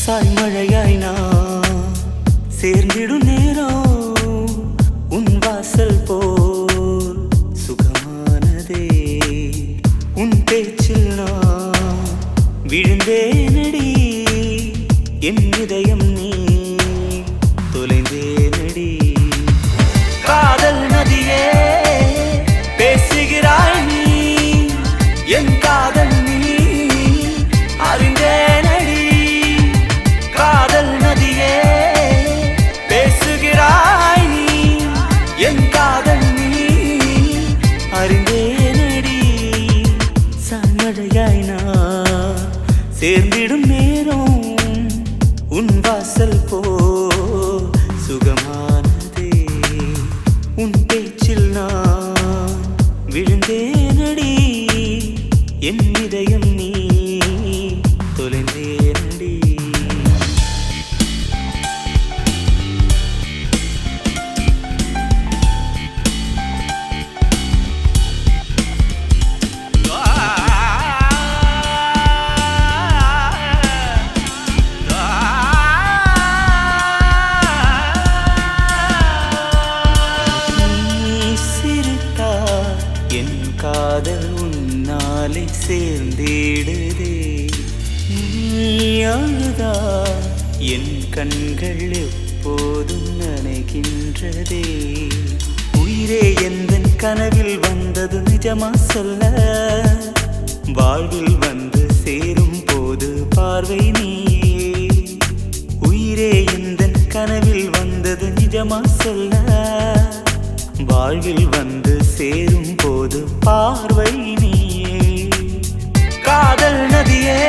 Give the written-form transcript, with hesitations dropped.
சாய்மழையாய் நான் சேர்ந்திடும் நேரம் உன் வாசல் போல் சுகமானதே. உன் பேச்சில் நான் விழுந்தேனடி, என் இதயம் நீ தொலைந்தேனடி. காதல் நதியே பேசுகிறாய் நீ, என் காதல் நீ அறிந்தேனடி. காதல் நதியே பேசுகிறாய் நீ, என் காதல் நீ அறிந்தேனடி. சாய்மழையாய் நான் சேர்ந்திடும் நேரம் உன் வாசல் போ சுகமானதே. உன் பேச்சில் நான் விழுந்தேனடி, என் இதயம் நீ தொலைந்தேனடி. என் காதல் உன்னாலே சேர்ந்திடுதே. நீ அழுதா என் கண்கள் எப்போதும் நனைகின்றதே. உயிரே எந்தன் கனவில் வந்தது நிஜமா சொல்ல, வாழ்வில் வந்து சேரும் போது பார்வை நீயே. உயிரே எந்தன் கனவில் வந்தது நிஜமா சொல்ல, வாழ்வில் வந்து சேரும் போது பார்வை நீயே. காதல் நதியே